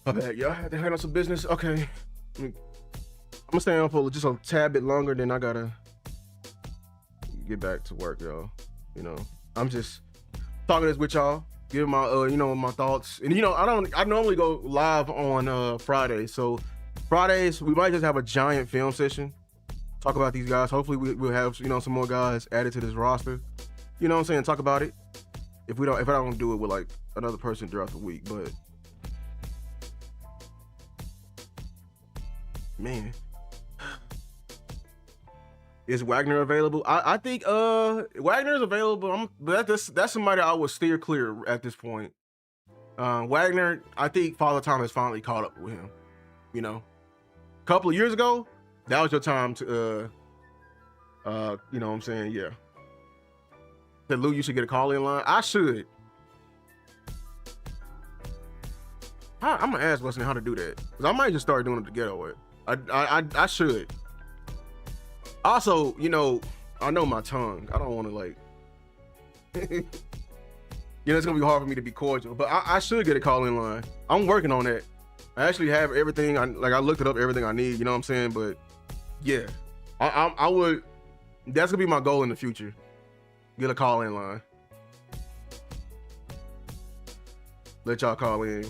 My bad, y'all had to handle some business. Okay. I'm gonna stay on for just a tad bit longer, then I gotta get back to work, y'all. You know, I'm just talking this with y'all, giving my my thoughts. And I normally go live on Fridays. So Fridays we might just have a giant film session. Talk about these guys. Hopefully we'll have some more guys added to this roster. You know what I'm saying? Talk about it. If I don't do it with like another person throughout the week, but man, is Wagner available? I think Wagner is available. But that's somebody I would steer clear at this point. Wagner, I think Father Time has finally caught up with him. You know, a couple of years ago, that was your time to you know what I'm saying? Yeah. Said Lou, you should get a call in line. I should. I'm gonna ask Weston how to do that, because I might just start doing it to get away. I should. Also, I know my tongue. I don't want to like, it's gonna be hard for me to be cordial, but I should get a call in line. I'm working on that. I actually have everything. I looked it up, everything I need. You know what I'm saying? But yeah, I would. That's gonna be my goal in the future. Get a call in line. Let y'all call in.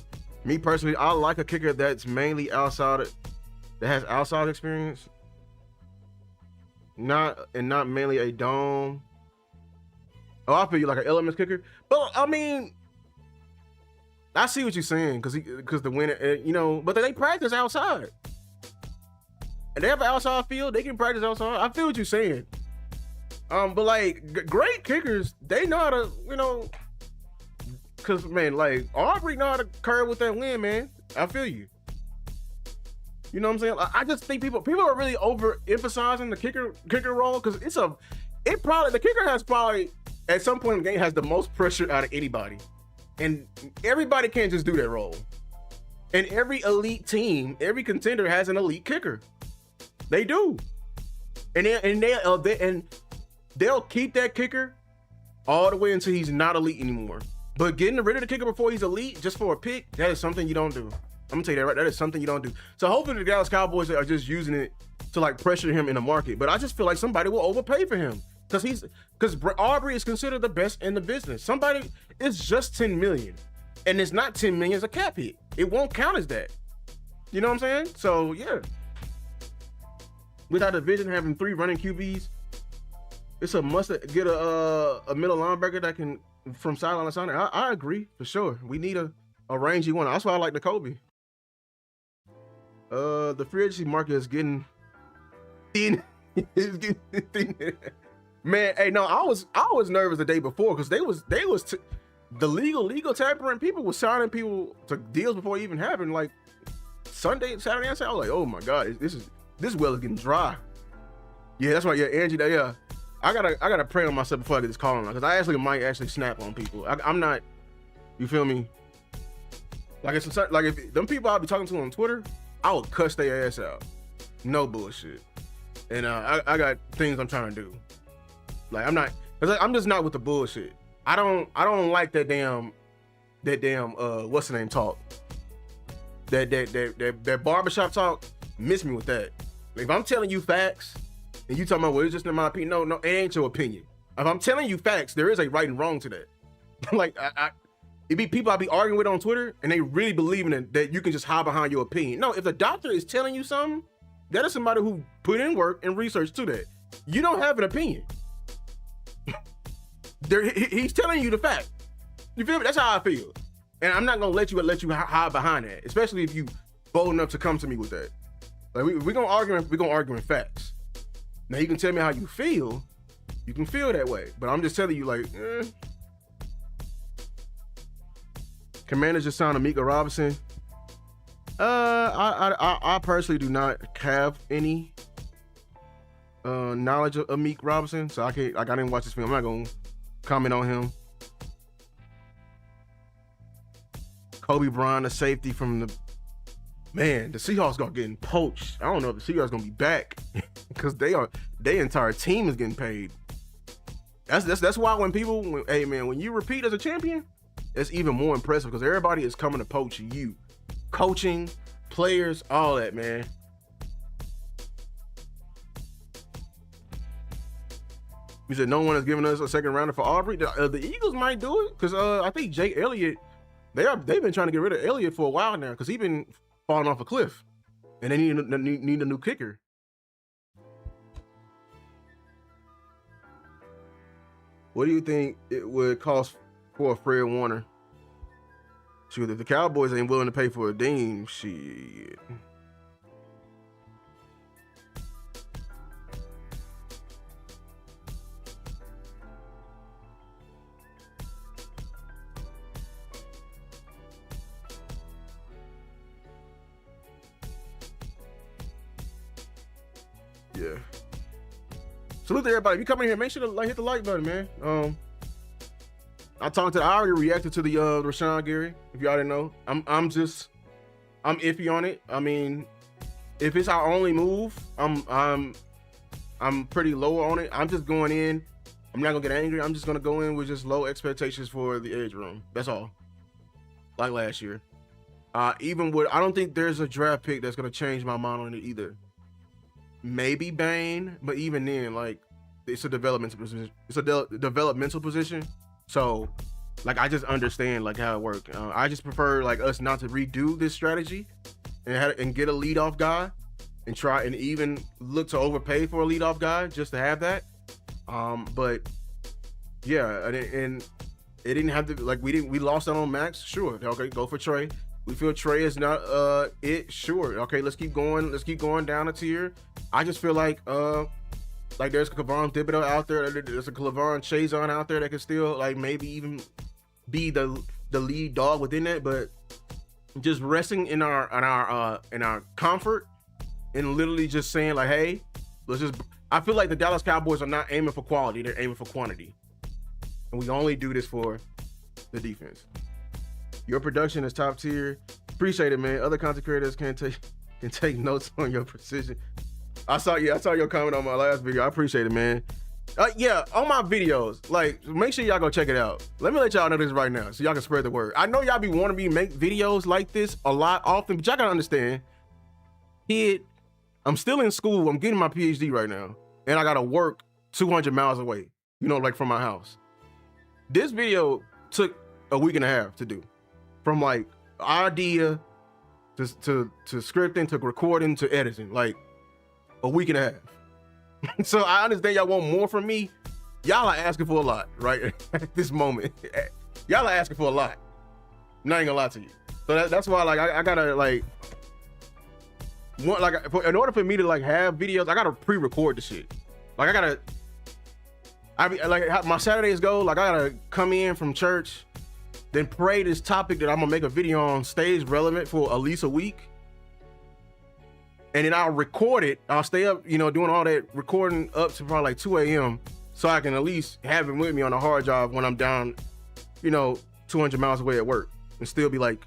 Me personally, I like a kicker that's mainly outside. That has outside experience, not mainly a dome. Oh, I feel you, like an elements kicker. But I mean, I see what you're saying, because the winner, but they practice outside, and they have an outside field. They can practice outside. I feel what you're saying. But like great kickers, they know how to, because man, like Aubrey know how to curve with that wind, man. I feel you. You know what I'm saying? I just think people are really overemphasizing the kicker role, because the kicker has probably at some point in the game has the most pressure out of anybody, and everybody can't just do that role. And every elite team, every contender has an elite kicker. They do, and they'll keep that kicker all the way until he's not elite anymore. But getting rid of the kicker before he's elite just for a pick, that is something you don't do. I'm gonna tell you that right. That is something you don't do. So hopefully the Dallas Cowboys are just using it to like pressure him in the market. But I just feel like somebody will overpay for him because Aubrey is considered the best in the business. Somebody, it's just $10 million, and it's not $10 million as a cap hit. It won't count as that. You know what I'm saying? So yeah, with our division having 3 running QBs, it's a must get a middle linebacker that can from sideline to sideline. I agree for sure. We need a rangy one. That's why I like the Kobe. The free agency market is getting thin. It's getting thin. Man, hey, no, I was nervous the day before because they was the legal tampering. People were signing people to deals before it even happened. Like Saturday and Sunday, I was like, oh my God, this well is getting dry. Yeah, that's right. Yeah, Angie, yeah. I gotta pray on myself before I get this call on because I might actually snap on people. I'm not, you feel me? Like it's like if them people I'll be talking to on Twitter, I would cuss their ass out. No bullshit. And I got things I'm trying to do. Like I'm just not with the bullshit. I don't like that damn what's the name talk. That barbershop talk. Miss me with that. Like, if I'm telling you facts and you talking about well, it's just in my opinion. No, it ain't your opinion. If I'm telling you facts, there is a right and wrong to that. Like it be people I be arguing with on Twitter and they really believe in it, that you can just hide behind your opinion. No, if the doctor is telling you something, that is somebody who put in work and research to that. You don't have an opinion. He's telling you the fact. You feel me? That's how I feel. And I'm not gonna let you hide behind that, especially if you bold enough to come to me with that. Like we're gonna argue in facts. Now you can tell me how you feel. You can feel that way, but I'm just telling you, like, Commanders just signed Amika Robinson. I personally do not have any knowledge of Amik Robinson, so I didn't watch this film. I'm not gonna comment on him. Kobe Bryant, a safety from the Seahawks got getting poached. I don't know if the Seahawks gonna be back because their entire team is getting paid. That's why when you repeat as a champion, it's even more impressive because everybody is coming to poach you. Coaching, players, all that, man. You said no one has given us a second rounder for Aubrey. The Eagles might do it because I think Jake Elliott, they've been trying to get rid of Elliott for a while now because he's been falling off a cliff, and they need a new kicker. What do you think it would cost for a Fred Warner? Shoot, if the Cowboys ain't willing to pay for a Dean, shit. Yeah. Salute to everybody. If you come in here, make sure to hit the like button, man. I already reacted to the Rashan Gary. If y'all didn't know, I'm iffy on it. I mean, if it's our only move, I'm pretty low on it. I'm just going in. I'm not gonna get angry. I'm just gonna go in with just low expectations for the edge room. That's all. Like last year. I don't think there's a draft pick that's gonna change my mind on it either. Maybe Bane, but even then, like, it's a developmental position. It's a developmental position. So, like, I just understand like how it works. I just prefer like us not to redo this strategy and get a leadoff guy and try and even look to overpay for a leadoff guy just to have that. But yeah, and it didn't have to, like, we lost out on Max. Sure, okay, go for Trey. We feel Trey is not it. Sure, okay, let's keep going. Let's keep going down a tier. I just feel like there's a Kavon Thibodeau out there. There's a Clavon Chazon out there that can still like maybe even be the lead dog within that. But just resting in our comfort and literally just saying like, hey, I feel like the Dallas Cowboys are not aiming for quality; they're aiming for quantity, and we only do this for the defense. Your production is top tier. Appreciate it, man. Other content creators can take notes on your precision. I saw your comment on my last video. I appreciate it, man. Yeah, on my videos, like, make sure y'all go check it out. Let me let y'all know this right now so y'all can spread the word. I know y'all be wanting me to make videos like this a lot often, but y'all gotta understand, kid, I'm still in school. I'm getting my PhD right now, and I gotta work 200 miles away, you know, like from my house. This video took a week and a half to do, from like idea to scripting to recording to editing, like a week and a half. So I understand y'all want more from me. Y'all are asking for a lot, right? At this moment, y'all are asking for a lot. I'm not even gonna lie to you. So that's why, like, I gotta like, in order for me to like have videos, I gotta pre-record the shit. Like like my Saturdays go, like I gotta come in from church, then pray this topic that I'm gonna make a video on stays relevant for at least a week. And then I'll record it. I'll stay up, you know, doing all that recording up to probably like 2 a.m. so I can at least have it with me on a hard drive when I'm down, you know, 200 miles away at work and still be like,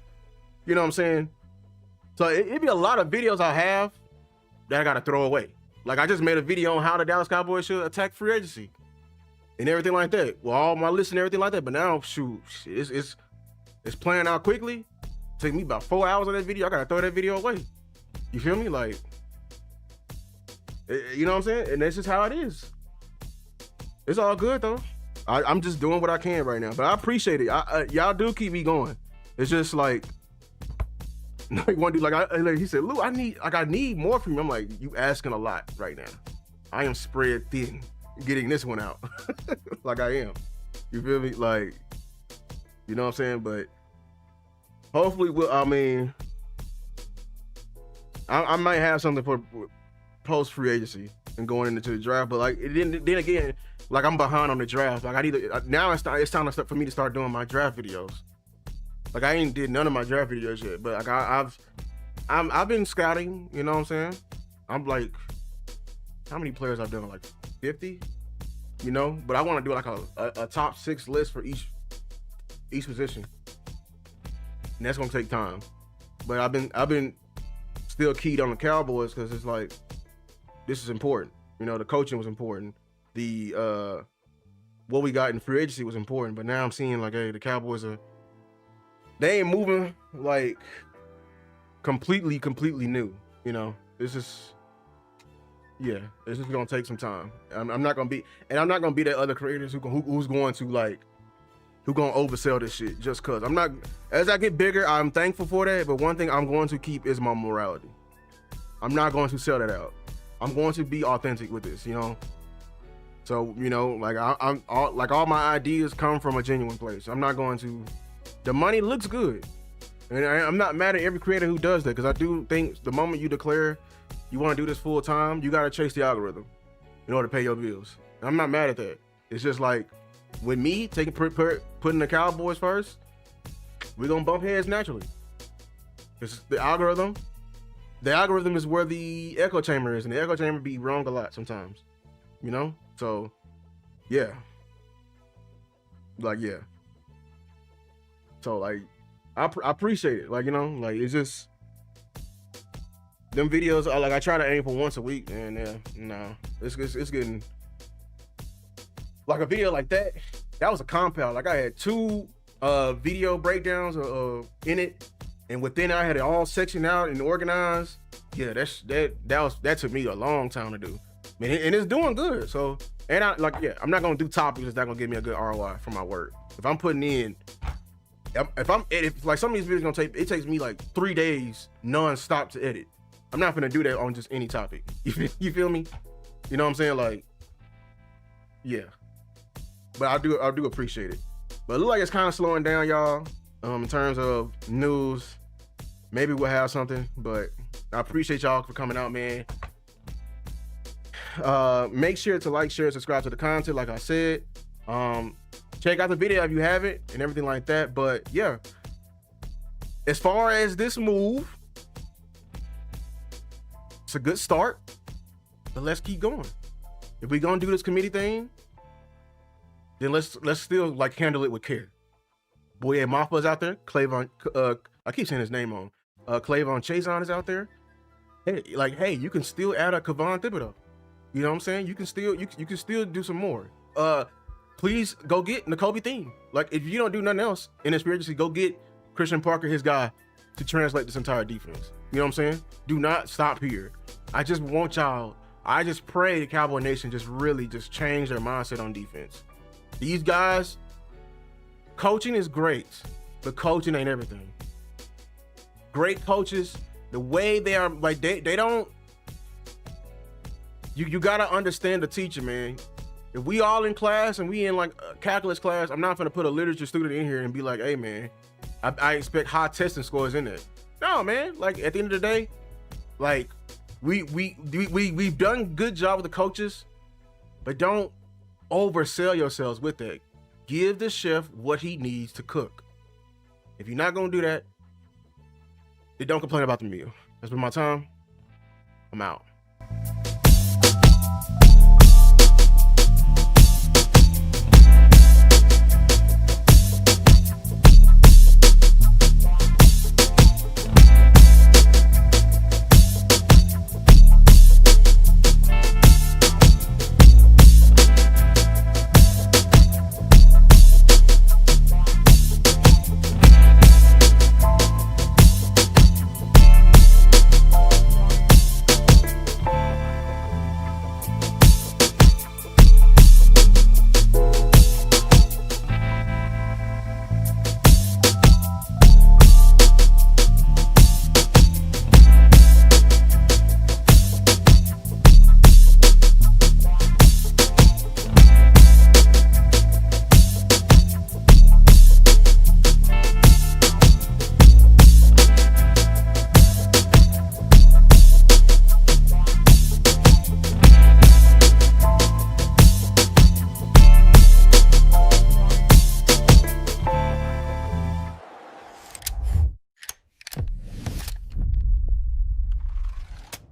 you know what I'm saying? So it'd be a lot of videos I have that I gotta throw away. Like I just made a video on how the Dallas Cowboys should attack free agency and everything like that. Well, all my lists and everything like that. But now, shoot, it's playing out quickly. Take me about 4 hours on that video. I gotta throw that video away. You feel me? Like, you know what I'm saying? And that's just how it is. It's all good though. I'm just doing what I can right now, but I appreciate it. Y'all do keep me going. It's just like one dude, like he said, Lou, I need more from you. I'm like, you asking a lot right now. I am spread thin getting this one out. Like I am. You feel me? Like, you know what I'm saying? But hopefully I might have something for post free agency and going into the draft, but like then again, like I'm behind on the draft. Like I need to now. It's time for me to start doing my draft videos. Like I ain't did none of my draft videos yet, but like I've been scouting. You know what I'm saying? I'm like, how many players I've done? Like 50. You know, but I want to do like a top 6 list for each position, and that's gonna take time. But I've been still keyed on the Cowboys because it's like, this is important. You know, the coaching was important. The what we got in free agency was important. But now I'm seeing like, hey, the Cowboys they ain't moving like completely new. You know, it's just gonna take some time. I'm not gonna be that other creators who's going to oversell this shit just cause. I'm not. As I get bigger, I'm thankful for that. But one thing I'm going to keep is my morality. I'm not going to sell that out. I'm going to be authentic with this, you know. So, you know, like all my ideas come from a genuine place. I'm not going to. The money looks good, and I'm not mad at every creator who does that, because I do think the moment you declare you want to do this full time, you got to chase the algorithm in order to pay your bills. And I'm not mad at that. It's just like, with me putting the Cowboys first, we're gonna bump heads naturally. It's the algorithm. The algorithm is where the echo chamber is, and the echo chamber be wrong a lot sometimes. You know? So, yeah. Like, yeah. So, like, I appreciate it. Like, you know, like, it's just, them videos are like, I try to aim for once a week, and no, it's getting, like a video like that was a compound. Like I had 2 video breakdowns in it, and within it I had it all sectioned out and organized. Yeah, that took me a long time to do. And it's doing good. So, and I'm not gonna do topics that's not gonna give me a good ROI for my work. If I'm putting in, if like some of these videos it takes me like 3 days non-stop to edit. I'm not gonna do that on just any topic. You feel me? You know what I'm saying? Like, yeah. But I do appreciate it. But it look like it's kind of slowing down, y'all. In terms of news, maybe we'll have something. But I appreciate y'all for coming out, man. Make sure to like, share, subscribe to the content, like I said. Check out the video if you haven't and everything like that. But yeah, as far as this move, it's a good start. But let's keep going. If we're gonna do this committee thing, then let's still like handle it with care. Boye Mafa's out there. Clavon, I keep saying his name wrong. Clavon Chason is out there. Hey, you can still add a Kevon Thibodeau. You know what I'm saying? You can still do some more. Please go get N'Kobe Theme. Like, if you don't do nothing else in this free agency, go get Christian Parker, his guy, to translate this entire defense. You know what I'm saying? Do not stop here. I just pray the Cowboy Nation just really just change their mindset on defense. These guys, coaching is great, but coaching ain't everything. Great coaches, the way they are, like, they don't, you gotta understand the teacher, man. If we all in class and we in like a calculus class, I'm not gonna put a literature student in here and be like, hey man, I expect high testing scores in it. No, man. Like, at the end of the day, like, we've done a good job with the coaches, but don't oversell yourselves with that. Give the chef what he needs to cook. If you're not gonna do that, then don't complain about the meal. That's been my time. I'm out.